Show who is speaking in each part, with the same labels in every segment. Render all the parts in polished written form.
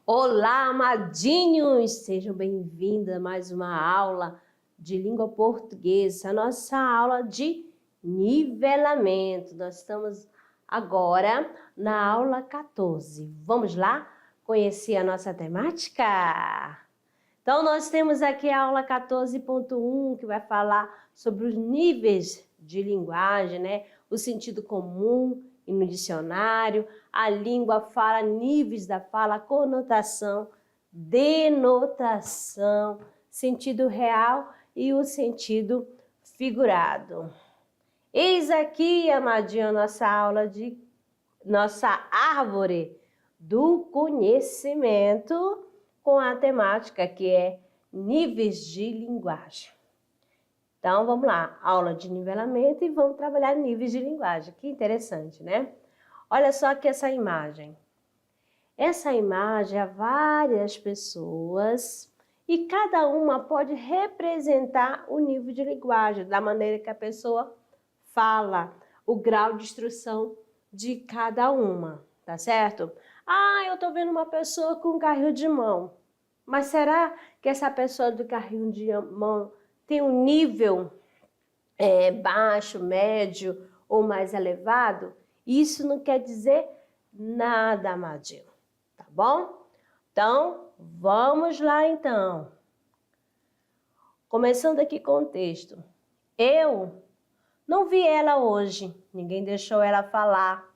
Speaker 1: Olá, amadinhos! Sejam bem-vindos a mais uma aula de língua portuguesa, a nossa aula de nivelamento. Nós estamos agora na aula 14. Vamos lá conhecer a nossa temática? Então, nós temos aqui a aula 14.1, que vai falar sobre os níveis de linguagem, né? O sentido comum e no dicionário, a língua fala, níveis da fala, conotação, denotação, sentido real e o sentido figurado. Eis aqui, amadinho, nossa árvore do conhecimento com a temática que é níveis de linguagem. Então, vamos lá, aula de nivelamento e vamos trabalhar níveis de linguagem. Que interessante, né? Olha só aqui essa imagem. Essa imagem há várias pessoas e cada uma pode representar o nível de linguagem, da maneira que a pessoa fala, o grau de instrução de cada uma, tá certo? Ah, eu tô vendo uma pessoa com um carrinho de mão. Mas será que essa pessoa do carrinho de mão tem um nível baixo, médio ou mais elevado? Isso não quer dizer nada, amadinho, tá bom? Então, vamos lá então. Começando aqui com o texto. Eu não vi ela hoje, ninguém deixou ela falar.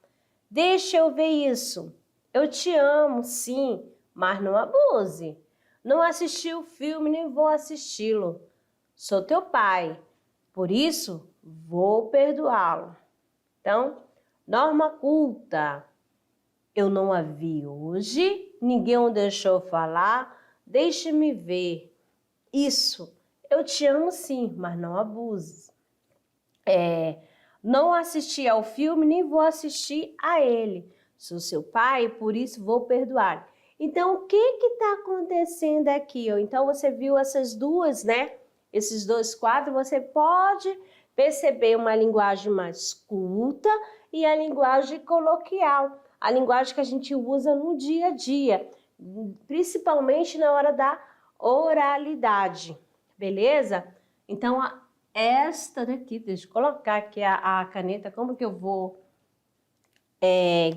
Speaker 1: Deixa eu ver isso. Eu te amo, sim, mas não abuse. Não assisti o filme, nem vou assisti-lo. Sou teu pai, por isso vou perdoá-lo. Então, norma culta. Eu não a vi hoje, ninguém o deixou falar, deixe-me ver. Isso, eu te amo sim, mas não abuse. Não assisti ao filme, nem vou assistir a ele. Sou seu pai, por isso vou perdoar. Então, o que está acontecendo aqui? Então, você viu essas duas, né? Esses dois quadros, você pode perceber uma linguagem mais culta e a linguagem coloquial, a linguagem que a gente usa no dia a dia, principalmente na hora da oralidade, beleza? Então, esta daqui, deixa eu colocar aqui a caneta, como que eu vou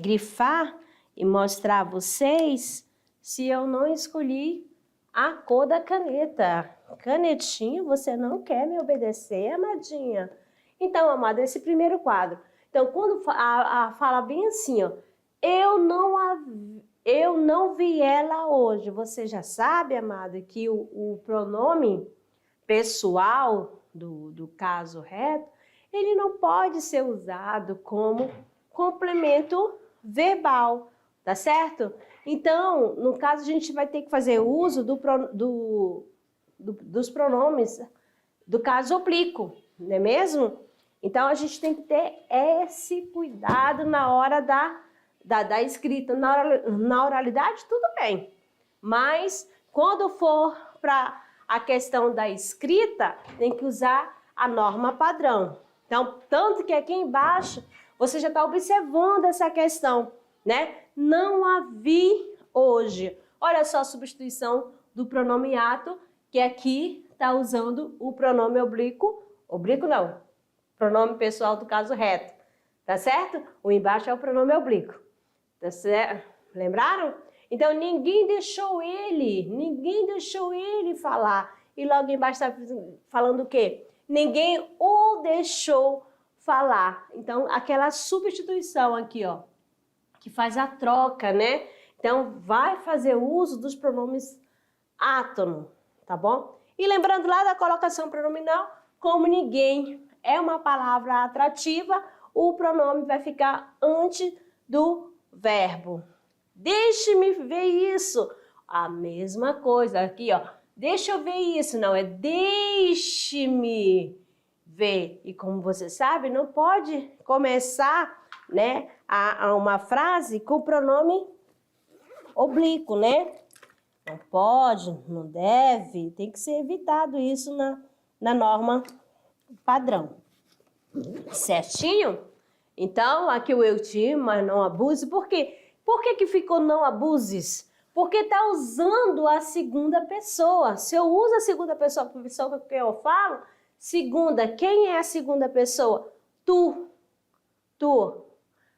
Speaker 1: grifar e mostrar a vocês se eu não escolhi a cor da caneta. Canetinha, você não quer me obedecer, amadinha? Então, amada, esse primeiro quadro. Então, quando fala bem assim, ó, eu não vi ela hoje. Você já sabe, amada, que o pronome pessoal do caso reto, ele não pode ser usado como complemento verbal, tá certo? Então, no caso, a gente vai ter que fazer uso dos pronomes do caso oblíquo, não é mesmo? Então, a gente tem que ter esse cuidado na hora da escrita. Na oralidade, tudo bem, mas quando for para a questão da escrita, tem que usar a norma padrão. Então, tanto que aqui embaixo, você já está observando essa questão, né? Não a vi hoje. Olha só a substituição do pronome ato, que aqui está usando o pronome oblíquo. Oblíquo não, pronome pessoal do caso reto, tá certo? O embaixo é o pronome oblíquo, tá certo? Lembraram? Então, ninguém deixou ele falar. E logo embaixo está falando o quê? Ninguém o deixou falar. Então, aquela substituição aqui, ó, que faz a troca, né? Então, vai fazer uso dos pronomes átono, tá bom? E lembrando lá da colocação pronominal, como ninguém é uma palavra atrativa, o pronome vai ficar antes do verbo. Deixe-me ver isso. A mesma coisa aqui, ó. Deixa eu ver isso. Não, é deixe-me ver. E como você sabe, não pode começar, né, a uma frase com o pronome oblíquo, né? Não pode, não deve. Tem que ser evitado isso na norma padrão. Certinho? Então, aqui o eu te amo, mas não abuse. Por quê? Por que ficou não abuses? Porque está usando a segunda pessoa. Se eu uso a segunda pessoa para a pessoa que eu falo, segunda, quem é a segunda pessoa? Tu. Tu.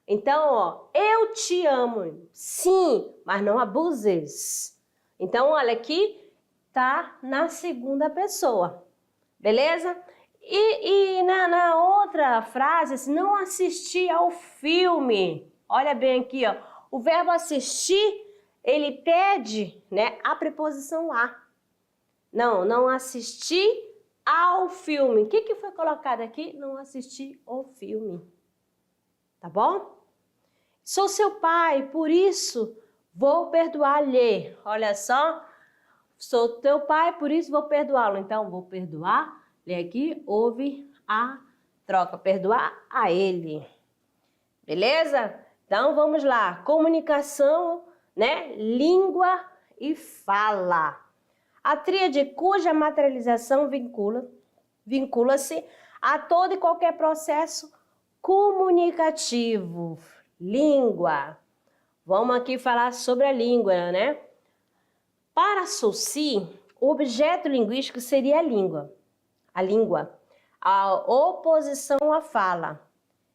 Speaker 1: Então, ó, eu te amo. Sim, mas não abuses. Então, olha aqui, tá na segunda pessoa. Beleza? E na outra frase, assim, não assisti ao filme. Olha bem aqui, ó. O verbo assistir, ele pede, né, a preposição a. Não assisti ao filme. O que foi colocado aqui? Não assisti ao filme. Tá bom? Sou seu pai, por isso vou perdoar-lhe. Olha só. Sou teu pai, por isso vou perdoá-lo. Então, vou perdoar. E aqui houve a troca. Perdoar a ele. Beleza? Então, vamos lá. Comunicação, né? Língua e fala. A tríade cuja materialização vincula-se a todo e qualquer processo comunicativo. Língua. Vamos aqui falar sobre a língua, né? Para Saussure, o objeto linguístico seria a língua. A língua. A oposição à fala.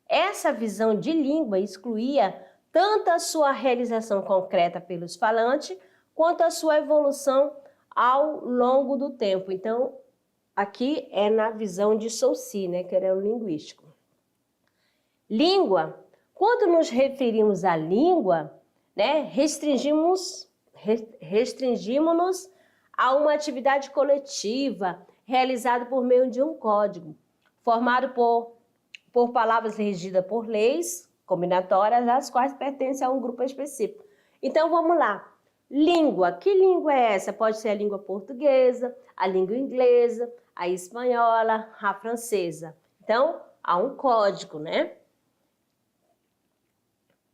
Speaker 1: Essa visão de língua excluía tanto a sua realização concreta pelos falantes, quanto a sua evolução ao longo do tempo. Então, aqui é na visão de Saussure, né, que era o linguístico. Língua. Quando nos referimos à língua, né, restringimos-nos a uma atividade coletiva realizada por meio de um código, formado por palavras regidas por leis combinatórias, às quais pertencem a um grupo específico. Então, vamos lá. Língua. Que língua é essa? Pode ser a língua portuguesa, a língua inglesa, a espanhola, a francesa. Então, há um código, né?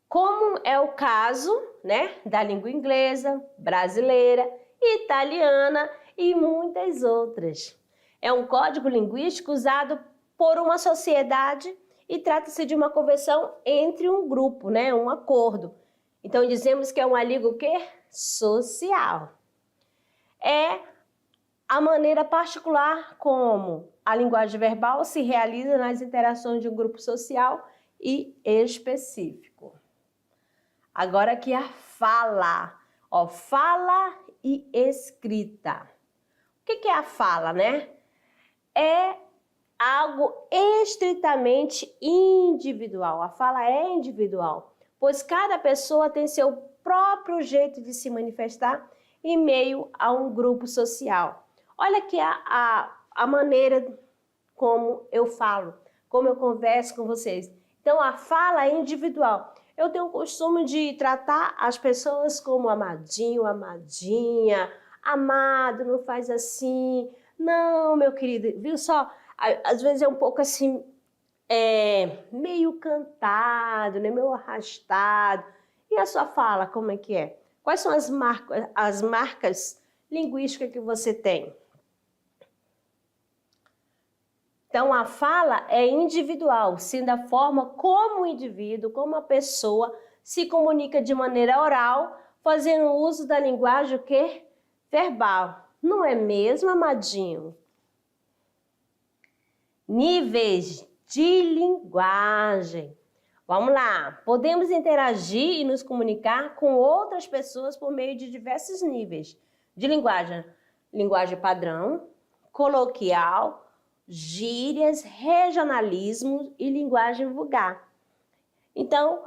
Speaker 1: Como é o caso, né, da língua inglesa, brasileira, italiana e muitas outras. É um código linguístico usado por uma sociedade e trata-se de uma convenção entre um grupo, né, um acordo. Então, dizemos que é uma língua o quê? Social. É a maneira particular como a linguagem verbal se realiza nas interações de um grupo social e específico. Agora aqui a fala. Ó, fala e escrita. O que é a fala, né? É algo estritamente individual. A fala é individual, pois cada pessoa tem seu próprio jeito de se manifestar em meio a um grupo social. Olha aqui a maneira como eu falo, como eu converso com vocês. Então, a fala é individual. Eu tenho o costume de tratar as pessoas como amadinho, amadinha, amado, não faz assim. Não, meu querido, viu só? Às vezes é um pouco assim, meio cantado, né? Meio arrastado. E a sua fala, como é que é? Quais são as marcas linguísticas que você tem? Então, a fala é individual, sendo a forma como o indivíduo, como a pessoa se comunica de maneira oral, fazendo uso da linguagem o quê? Verbal. Não é mesmo, amadinho? Níveis de linguagem. Vamos lá. Podemos interagir e nos comunicar com outras pessoas por meio de diversos níveis de linguagem. Linguagem padrão, coloquial, gírias, regionalismo e linguagem vulgar. Então,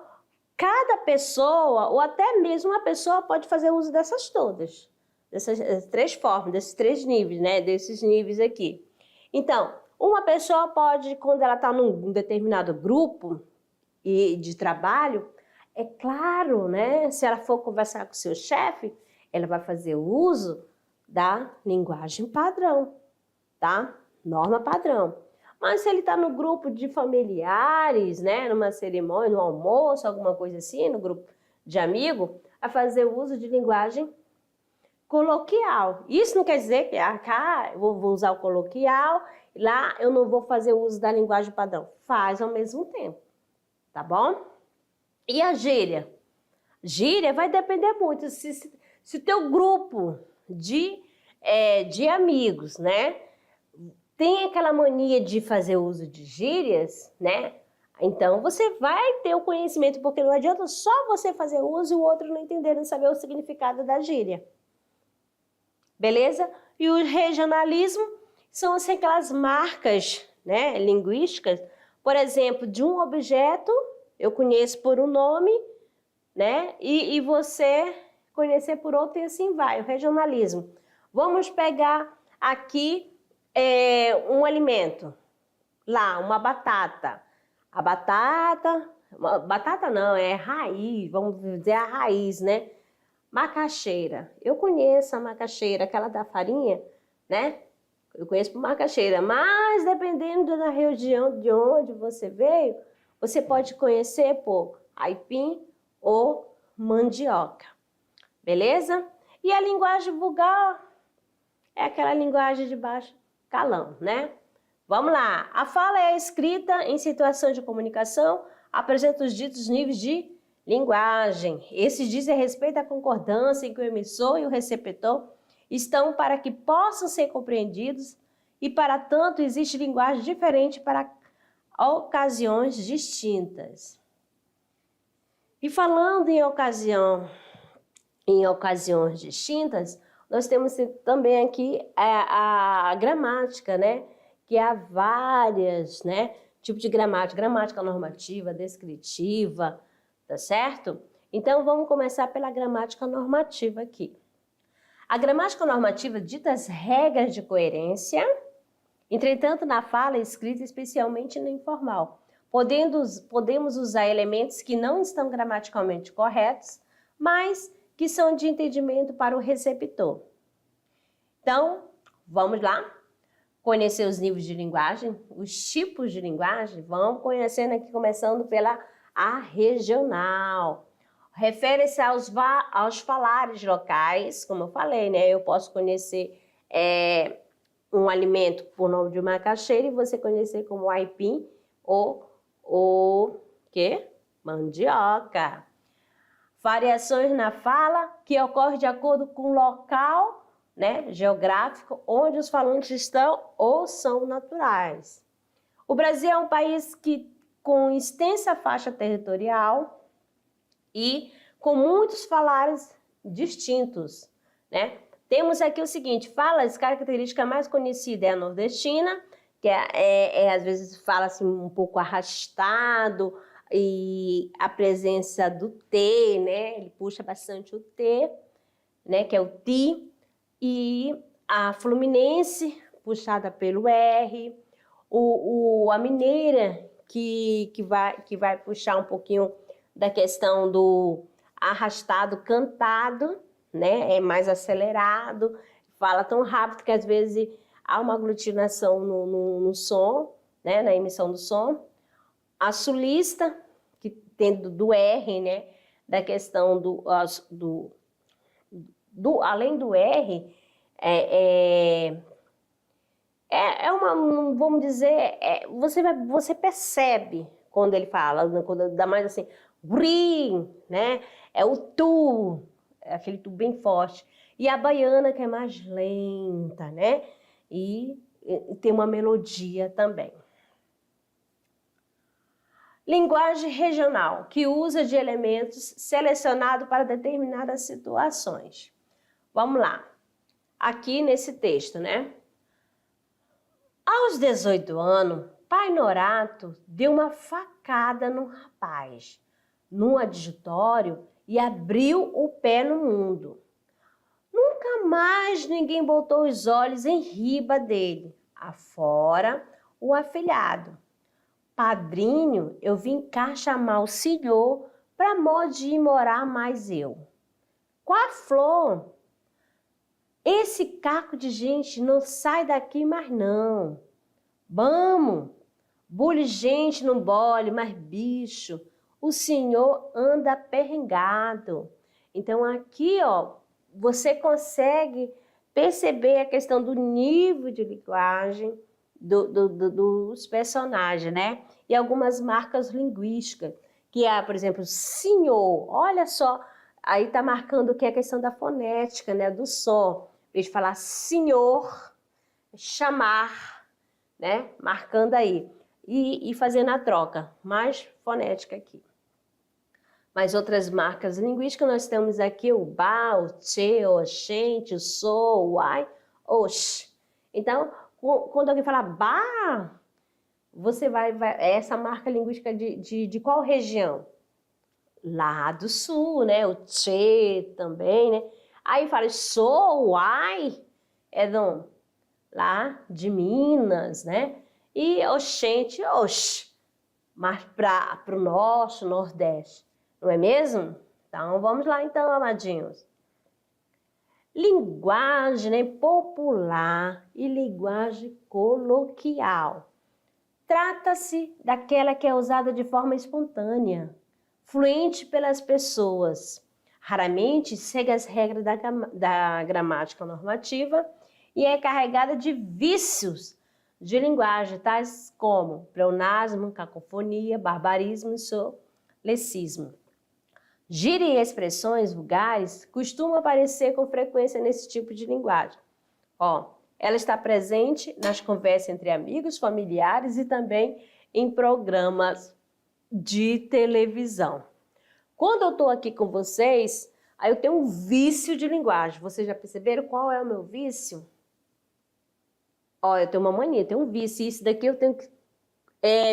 Speaker 1: cada pessoa, ou até mesmo uma pessoa, pode fazer uso dessas todas, dessas três formas, desses três níveis, né? Desses níveis aqui. Então, uma pessoa pode, quando ela está num determinado grupo de trabalho, é claro, né? Se ela for conversar com o seu chefe, ela vai fazer uso da linguagem padrão, tá? Norma padrão. Mas se ele está no grupo de familiares, né, numa cerimônia, no almoço, alguma coisa assim, no grupo de amigo, vai fazer uso de linguagem coloquial. Isso não quer dizer que cá eu vou usar o coloquial, lá eu não vou fazer uso da linguagem padrão. Faz ao mesmo tempo, tá bom? E a gíria? Gíria vai depender muito. Se o teu grupo de amigos, né, tem aquela mania de fazer uso de gírias, né, então você vai ter o conhecimento, porque não adianta só você fazer uso e o outro não entender, não saber o significado da gíria. Beleza? E o regionalismo são assim, aquelas marcas, né, linguísticas, por exemplo, de um objeto, eu conheço por um nome, né, e você conhecer por outro e assim vai, o regionalismo. Vamos pegar aqui um alimento, lá, uma batata. A batata não, é raiz, vamos dizer a raiz, né? Macaxeira. Eu conheço a macaxeira, aquela da farinha, né? Eu conheço por macaxeira, mas dependendo da região de onde você veio, você pode conhecer por aipim ou mandioca. Beleza? E a linguagem vulgar é aquela linguagem de baixo calão, né? Vamos lá. A fala é escrita em situação de comunicação, apresenta os ditos níveis de linguagem. Esses dizem respeito à concordância em que o emissor e o receptor estão para que possam ser compreendidos e, para tanto, existe linguagem diferente para ocasiões distintas. E falando em ocasiões distintas, nós temos também aqui a gramática, né? Que há várias, né, tipos de gramática normativa, descritiva, tá certo? Então, vamos começar pela gramática normativa aqui. A gramática normativa dita as regras de coerência, entretanto, na fala escrita, especialmente no informal. Podemos usar elementos que não estão gramaticalmente corretos, mas que são de entendimento para o receptor. Então, vamos lá? Conhecer os níveis de linguagem, os tipos de linguagem, vamos conhecendo aqui, começando pela regional. Refere-se aos falares locais, como eu falei, né? Eu posso conhecer um alimento por nome de macaxeira e você conhecer como aipim ou mandioca. Variações na fala que ocorrem de acordo com o local, né, geográfico, onde os falantes estão ou são naturais. O Brasil é um país com extensa faixa territorial e com muitos falares distintos, né? Temos aqui o seguinte, falas, característica mais conhecida é a nordestina, que às vezes fala assim um pouco arrastado, e a presença do T, né? Ele puxa bastante o T, né? Que é o ti. E a fluminense, puxada pelo R, a mineira, que vai puxar um pouquinho da questão do arrastado cantado, né? É mais acelerado, fala tão rápido que às vezes há uma aglutinação no som, né? Na emissão do som. A sulista, que tem do R, né? Da questão além do R, vamos dizer, você percebe quando ele fala, quando dá mais assim, brim, né? É o tu, é aquele tu bem forte. E a baiana, que é mais lenta, né? E tem uma melodia também. Linguagem regional, que usa de elementos selecionados para determinadas situações. Vamos lá. Aqui nesse texto, né? Aos 18 anos, Pai Norato deu uma facada no rapaz, num adjutório, e abriu o pé no mundo. Nunca mais ninguém botou os olhos em riba dele, afora o afilhado. Padrinho, eu vim cá chamar o senhor para modo de ir morar mais eu. Com a flor, esse caco de gente não sai daqui mais não. Vamos, bule gente no bole, mas bicho, o senhor anda perrengado. Então aqui, ó, você consegue perceber a questão do nível de linguagem dos personagens, né? E algumas marcas linguísticas, que é, por exemplo, senhor. Olha só Aí tá marcando o que é a questão da fonética, né, do som. Em vez de falar senhor, chamar, né, marcando aí. E fazendo a troca, mais fonética aqui. Mas outras marcas linguísticas nós temos aqui o ba, o che, o oxente, o so, o ai, ox. Então, quando alguém fala ba, você vai essa marca linguística de qual região? Lá do sul, né? O che também, né? Aí fala so, ai, é lá de Minas, né? E oxente, ox, mas para o nosso Nordeste. Não é mesmo? Então, vamos lá então, amadinhos. Linguagem, né, popular e linguagem coloquial. Trata-se daquela que é usada de forma espontânea, fluente pelas pessoas. Raramente segue as regras da gramática normativa e é carregada de vícios de linguagem, tais como pleonasmo, cacofonia, barbarismo e solecismo. Gíria e expressões vulgares costumam aparecer com frequência nesse tipo de linguagem. Ela está presente nas conversas entre amigos, familiares e também em programas de televisão. Quando eu estou aqui com vocês, aí eu tenho um vício de linguagem. Vocês já perceberam qual é o meu vício? Eu tenho uma mania, tenho um vício. Isso daqui eu tenho que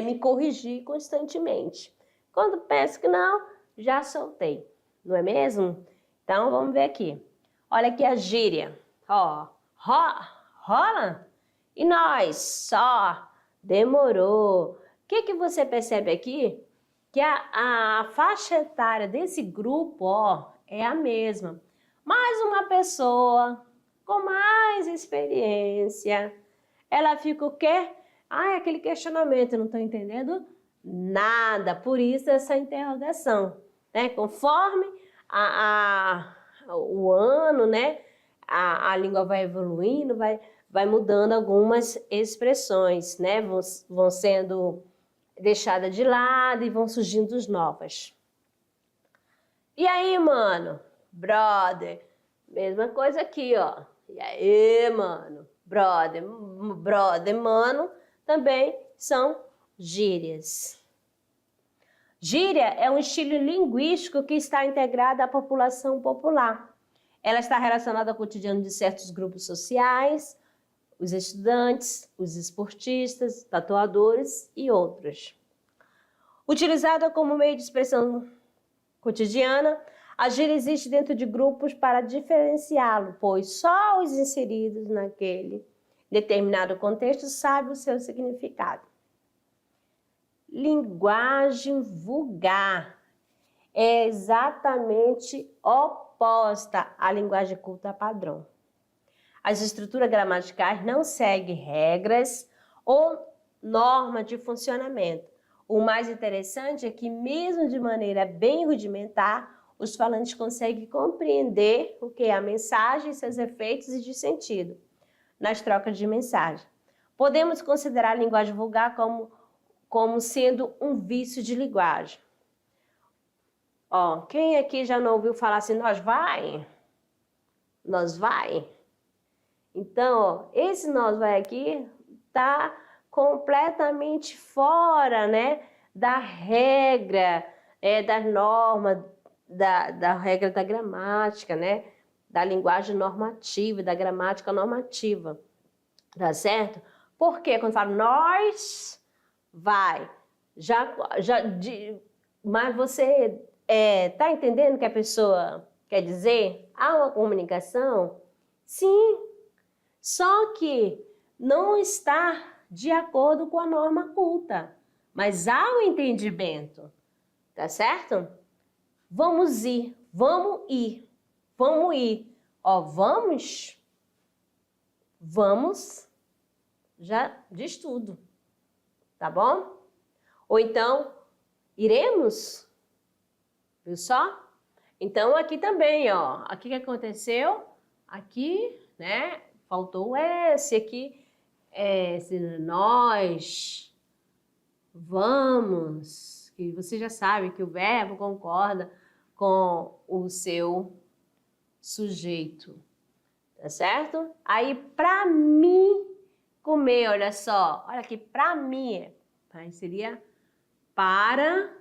Speaker 1: me corrigir constantemente. Quando penso que não, já soltei, não é mesmo? Então, vamos ver aqui. Olha aqui a gíria. Rola? E nós? Só. Demorou. O que você percebe aqui? Que a faixa etária desse grupo, é a mesma. Mais uma pessoa com mais experiência. Ela fica o quê? Aquele questionamento, eu não estou entendendo nada. Por isso essa interrogação. Né? Conforme o ano, né? A língua vai evoluindo, vai mudando algumas expressões, né? Vão sendo deixadas de lado e vão surgindo as novas. E aí, mano? Brother. Mesma coisa aqui, ó. E aí, mano? Brother, mano, também são gírias. Gíria é um estilo linguístico que está integrado à população popular. Ela está relacionada ao cotidiano de certos grupos sociais, os estudantes, os esportistas, tatuadores e outros. Utilizada como meio de expressão cotidiana, a gíria existe dentro de grupos para diferenciá-lo, pois só os inseridos naquele determinado contexto sabem o seu significado. Linguagem vulgar é exatamente oposta à linguagem culta padrão. As estruturas gramaticais não seguem regras ou normas de funcionamento. O mais interessante é que, mesmo de maneira bem rudimentar, os falantes conseguem compreender o que é a mensagem, seus efeitos e de sentido nas trocas de mensagem. Podemos considerar a linguagem vulgar como sendo um vício de linguagem. Quem aqui já não ouviu falar assim, nós vai? Nós vai? Então, esse nós vai aqui tá completamente fora, né, da regra, da norma, da regra da gramática, né, da linguagem normativa, da gramática normativa, tá certo? Porque quando fala nós, vai, mas você tá entendendo o que a pessoa quer dizer? Há uma comunicação? Sim, só que não está de acordo com a norma culta, mas há um entendimento, tá certo? Vamos ir. Vamos, já diz tudo, tá bom? Ou então, iremos, viu só? Então, aqui também, aqui que aconteceu, aqui, né, faltou o S, aqui, nós, vamos, que você já sabe que o verbo concorda com o seu sujeito, tá certo? Aí, para mim comer, olha só, olha aqui, para mim, aí seria para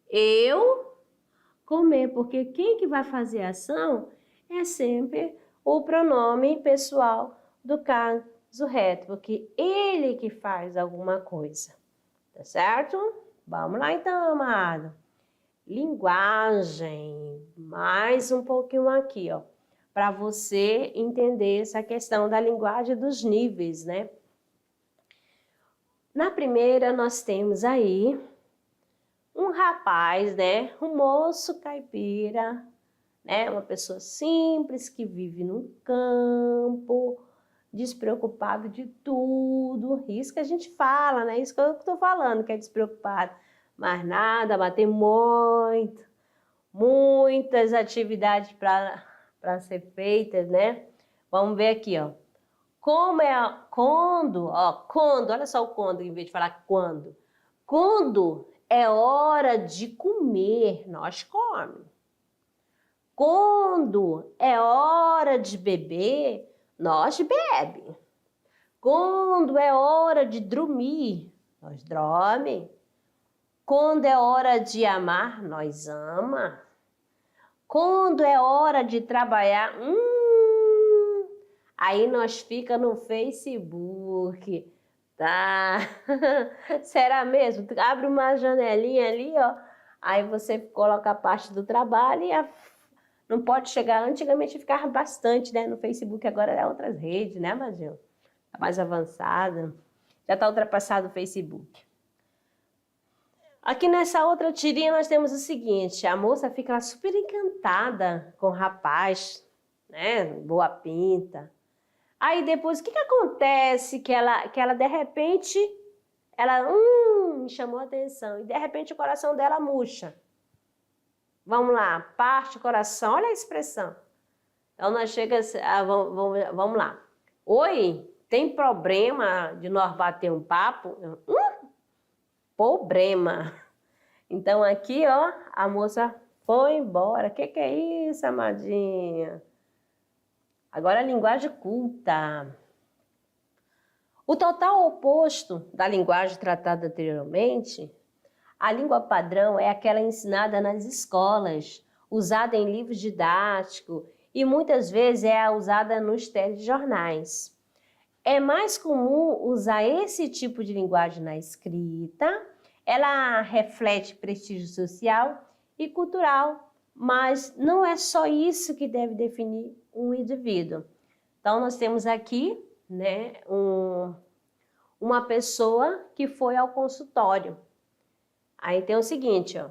Speaker 1: eu comer, porque quem que vai fazer a ação é sempre o pronome pessoal do caso reto, porque ele que faz alguma coisa, tá certo? Vamos lá então, amado. Linguagem, mais um pouquinho aqui, ó, para você entender essa questão da linguagem dos níveis, né? Na primeira, nós temos aí um rapaz, né? Um moço caipira, né? Uma pessoa simples que vive no campo, despreocupado de tudo. Isso que a gente fala, né? Isso que eu estou falando, que é despreocupado. Mas nada, mas tem muitas atividades para ser feitas, né? Vamos ver aqui, ó. Como é quando, ó, quando, olha só o quando, em vez de falar quando. Quando é hora de comer, nós comemos. Quando é hora de beber, nós bebe. Quando é hora de dormir, nós dorme. Quando é hora de amar, nós ama. Quando é hora de trabalhar, aí nós fica no Facebook, tá? Será mesmo? Abre uma janelinha ali, ó. Aí você coloca a parte do trabalho e não pode chegar. Antigamente ficava bastante, né? No Facebook, agora é outras redes, né, Magil? Tá mais avançada. Já está ultrapassado o Facebook. Aqui nessa outra tirinha nós temos o seguinte, a moça fica lá super encantada com o rapaz, né, boa pinta. Aí depois, o que acontece? Que ela de repente, me chamou a atenção, e de repente o coração dela murcha. Vamos lá, parte o coração, olha a expressão. Então nós chegamos, vamos lá. Oi, tem problema de nós bater um papo? Problema. Então aqui, ó, a moça foi embora. Que é isso, amadinha? Agora a linguagem culta. O total oposto da linguagem tratada anteriormente, a língua padrão é aquela ensinada nas escolas, usada em livros didáticos e muitas vezes é usada nos telejornais. É mais comum usar esse tipo de linguagem na escrita. Ela reflete prestígio social e cultural, mas não é só isso que deve definir um indivíduo. Então, nós temos aqui, né, uma pessoa que foi ao consultório. Aí tem o seguinte, ó.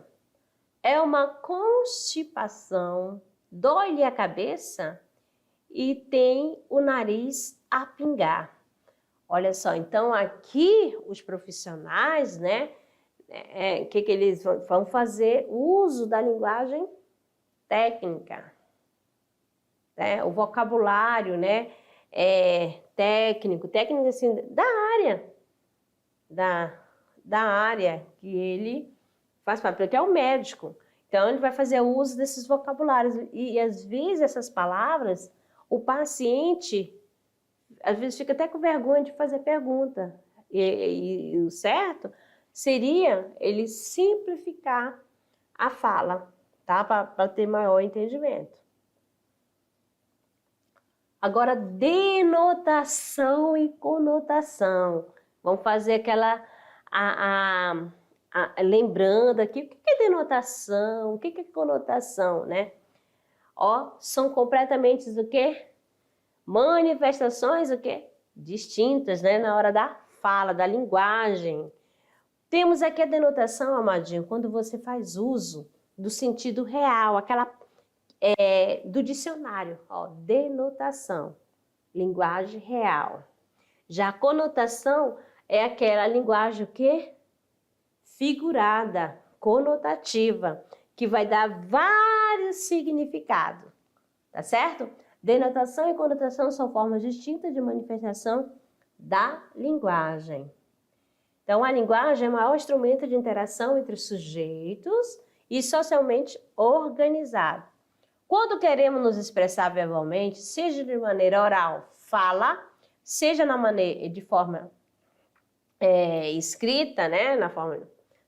Speaker 1: É uma constipação, dói-lhe a cabeça e tem o nariz a pingar. Olha só, então aqui os profissionais, né, que eles vão fazer? Uso da linguagem técnica, né? O vocabulário, né, técnico assim, da área que ele faz parte, porque é o médico. Então ele vai fazer uso desses vocabulários e às vezes essas palavras, o paciente às vezes fica até com vergonha de fazer pergunta. E o certo seria ele simplificar a fala, tá? Para ter maior entendimento. Agora, denotação e conotação. Vamos fazer aquela... lembrando aqui, o que é denotação? O que é conotação, né? Ó, são completamente o quê? Manifestações o quê? Distintas, né? Na hora da fala, da linguagem. Temos aqui a denotação, amadinho, quando você faz uso do sentido real, aquela do dicionário, ó, denotação, linguagem real. Já a conotação é aquela linguagem o quê? Figurada, conotativa, que vai dar vários significados, tá certo? Denotação e conotação são formas distintas de manifestação da linguagem. Então, a linguagem é o maior instrumento de interação entre sujeitos e socialmente organizado. Quando queremos nos expressar verbalmente, seja de maneira oral, fala, seja de forma escrita, né,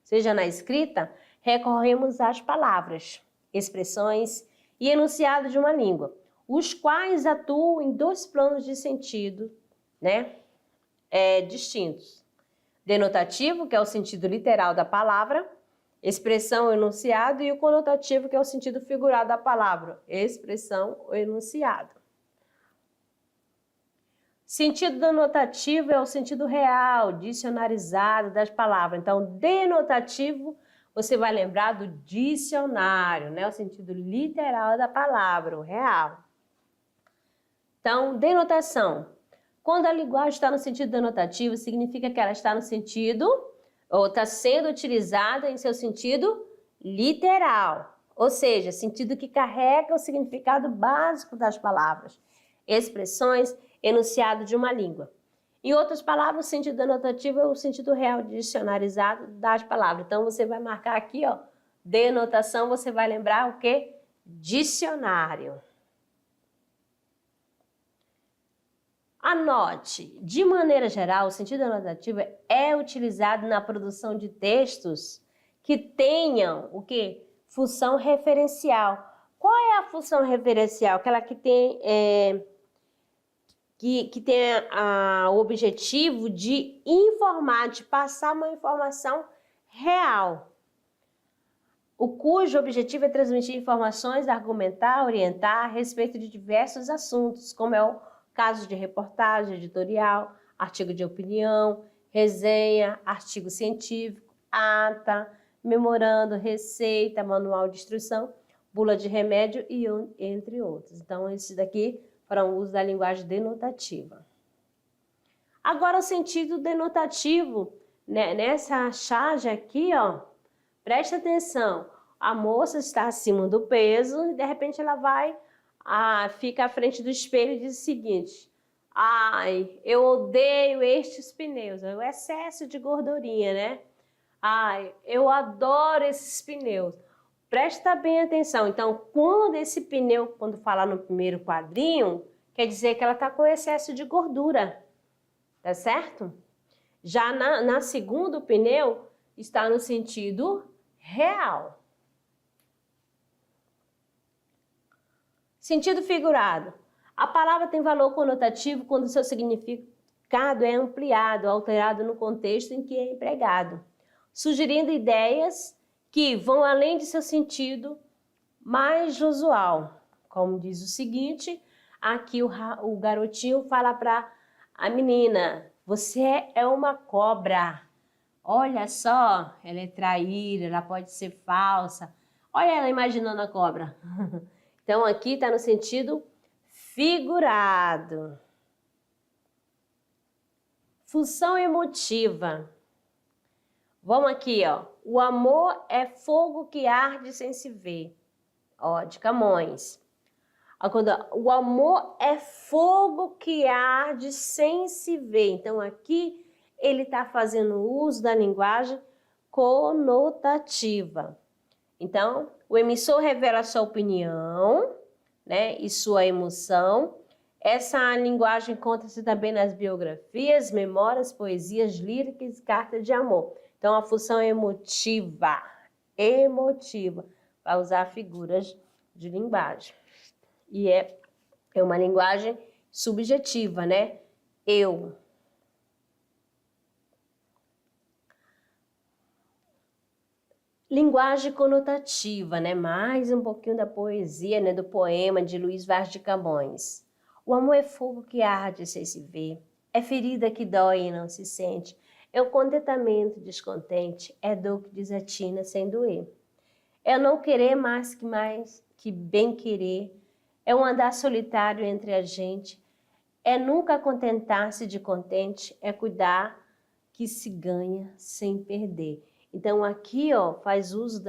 Speaker 1: seja na escrita, recorremos às palavras, expressões e enunciados de uma língua, os quais atuam em dois planos de sentido, né, distintos. Denotativo, que é o sentido literal da palavra, expressão ou enunciado, e o conotativo, que é o sentido figurado da palavra, expressão ou enunciado. Sentido denotativo é o sentido real, dicionarizado das palavras. Então, denotativo, você vai lembrar do dicionário, né? O sentido literal da palavra, o real. Então, denotação. Quando a linguagem está no sentido denotativo, significa que ela está no sentido, ou está sendo utilizada em seu sentido literal. Ou seja, sentido que carrega o significado básico das palavras, expressões, enunciado de uma língua. Em outras palavras, o sentido denotativo é o sentido real dicionarizado das palavras. Então, você vai marcar aqui, ó, denotação, você vai lembrar o quê? Dicionário. Anote, de maneira geral, o sentido denotativo é utilizado na produção de textos que tenham o quê? Função referencial. Qual é a função referencial? Aquela que tem o objetivo de informar, de passar uma informação real, cujo objetivo é transmitir informações, argumentar, orientar a respeito de diversos assuntos, como é o caso de reportagem, editorial, artigo de opinião, resenha, artigo científico, ata, memorando, receita, manual de instrução, bula de remédio e entre outros. Então, esses daqui foram o uso da linguagem denotativa. Agora, o sentido denotativo, né? Nessa charge aqui, ó, presta atenção, a moça está acima do peso e de repente ela fica à frente do espelho e diz o seguinte: ai, eu odeio estes pneus, é o excesso de gordurinha, né? Ai, eu adoro esses pneus. Presta bem atenção. Então, quando fala no primeiro quadrinho, quer dizer que ela está com excesso de gordura, tá certo? Já na segundo pneu, está no sentido real. Sentido figurado. A palavra tem valor conotativo quando seu significado é ampliado, alterado no contexto em que é empregado, sugerindo ideias que vão além de seu sentido mais usual. Como diz o seguinte, aqui o garotinho fala para a menina: você é uma cobra. Olha só, ela é traíra, ela pode ser falsa. Olha ela imaginando a cobra. Então, aqui está no sentido figurado. Função emotiva. Vamos aqui, ó. O amor é fogo que arde sem se ver. Ó, de Camões. O amor é fogo que arde sem se ver. Então, aqui ele está fazendo uso da linguagem conotativa. Então, o emissor revela sua opinião, né, e sua emoção. Essa linguagem encontra-se também nas biografias, memórias, poesias líricas e cartas de amor. Então, a função emotiva, para usar figuras de linguagem. E é uma linguagem subjetiva, né? Eu. Linguagem conotativa, né? Mais um pouquinho da poesia, né? Do poema de Luís Vaz de Camões. O amor é fogo que arde sem se ver, é ferida que dói e não se sente, é o contentamento descontente, é dor que desatina sem doer. É o não querer mais que bem querer, é um andar solitário entre a gente, é nunca contentar-se de contente, é cuidar que se ganha sem perder. Então, aqui, ó, faz uso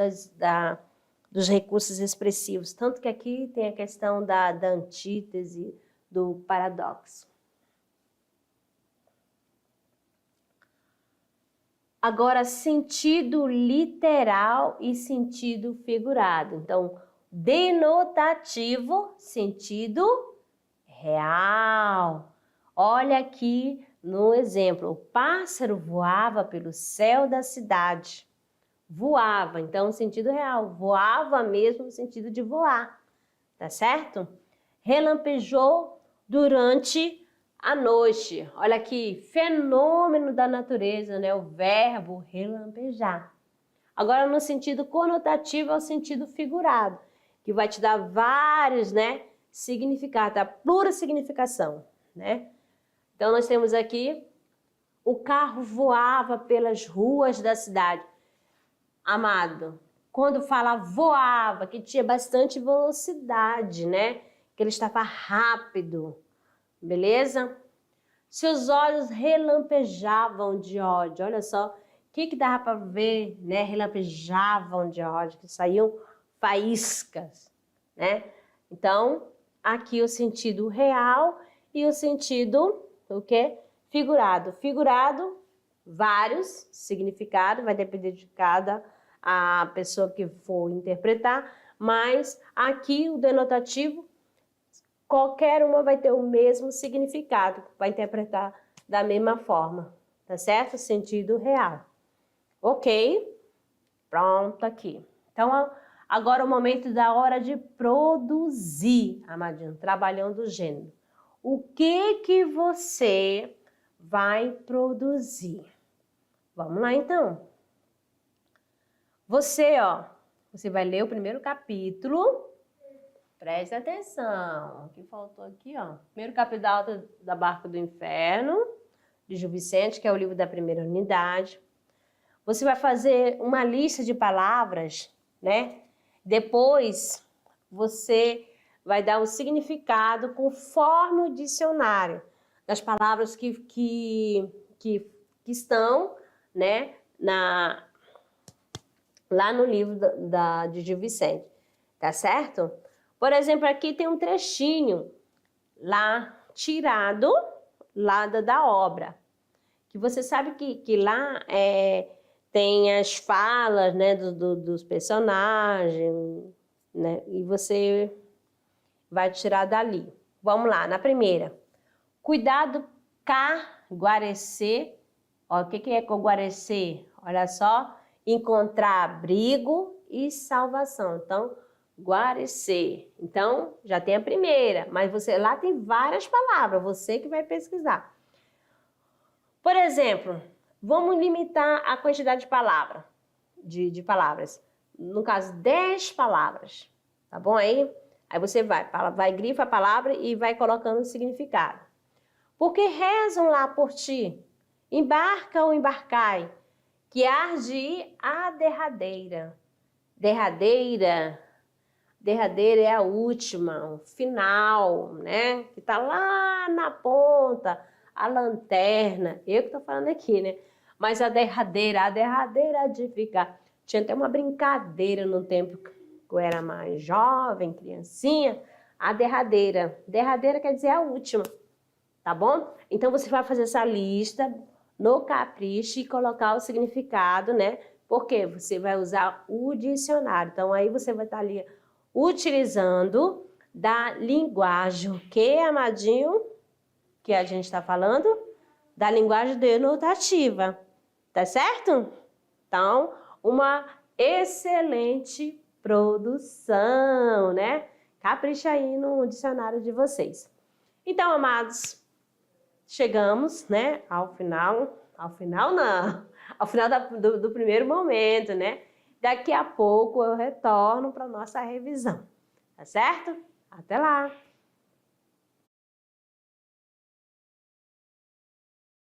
Speaker 1: dos recursos expressivos, tanto que aqui tem a questão da antítese, do paradoxo. Agora, sentido literal e sentido figurado. Então, denotativo, sentido real. Olha aqui no exemplo. O pássaro voava pelo céu da cidade. Voava, então, sentido real. Voava mesmo no sentido de voar. Tá certo? Relampejou durante a noite. Olha aqui, fenômeno da natureza, né? O verbo relampejar. Agora, no sentido conotativo, é o sentido figurado, que vai te dar vários, né, significados, a plurisignificação, né? Então, nós temos aqui, o carro voava pelas ruas da cidade. Amado, quando fala voava, que tinha bastante velocidade, né? Que ele estava rápido, beleza? Seus olhos relampejavam de ódio. Olha só, o que dava para ver, né? Relampejavam de ódio, que saíam faíscas, né? Então, aqui o sentido real e o sentido, o quê? Figurado. Figurado, vários significados, vai depender de cada a pessoa que for interpretar, mas aqui o denotativo, qualquer uma vai ter o mesmo significado, vai interpretar da mesma forma, tá certo? Sentido real. Ok? Pronto aqui. Então, agora é o momento da hora de produzir, amadinho, trabalhando o gênero. O que você vai produzir? Vamos lá, então. Você vai ler o primeiro capítulo. Preste atenção. O que faltou aqui, ó. Primeiro capítulo da Alta da Barca do Inferno, de Gil Vicente, que é o livro da primeira unidade. Você vai fazer uma lista de palavras, né? Depois, você vai dar um significado conforme o dicionário das palavras que estão, né, lá no livro de Gil Vicente, tá certo? Por exemplo, aqui tem um trechinho lá tirado lá da obra, que você sabe que lá tem as falas, né, dos personagens, né, e você vai tirar dali. Vamos lá, na primeira. Cuidado, guarecer. Ó, o que é guarecer? Olha só, encontrar abrigo e salvação. Então, guarecer. Então, já tem a primeira, mas lá tem várias palavras, você que vai pesquisar. Por exemplo, vamos limitar a quantidade de palavras, de palavras. No caso, 10 palavras, tá bom aí? Aí você vai grifa a palavra e vai colocando o significado. Porque rezam lá por ti, embarca ou embarcai, que hás de ir à derradeira. Derradeira é a última, o final, né? Que tá lá na ponta, a lanterna. Eu que tô falando aqui, né? Mas a derradeira de ficar. Tinha até uma brincadeira no tempo que eu era mais jovem, criancinha. A derradeira. Derradeira quer dizer a última, tá bom? Então você vai fazer essa lista no capricho e colocar o significado, né? Porque você vai usar o dicionário. Então aí você vai estar ali utilizando da linguagem, o que, amadinho, que a gente está falando? Da linguagem denotativa, tá certo? Então, uma excelente produção, né? Capricha aí no dicionário de vocês. Então, amados, chegamos, né, ao final do primeiro momento, né? Daqui a pouco eu retorno para nossa revisão, tá certo? Até lá!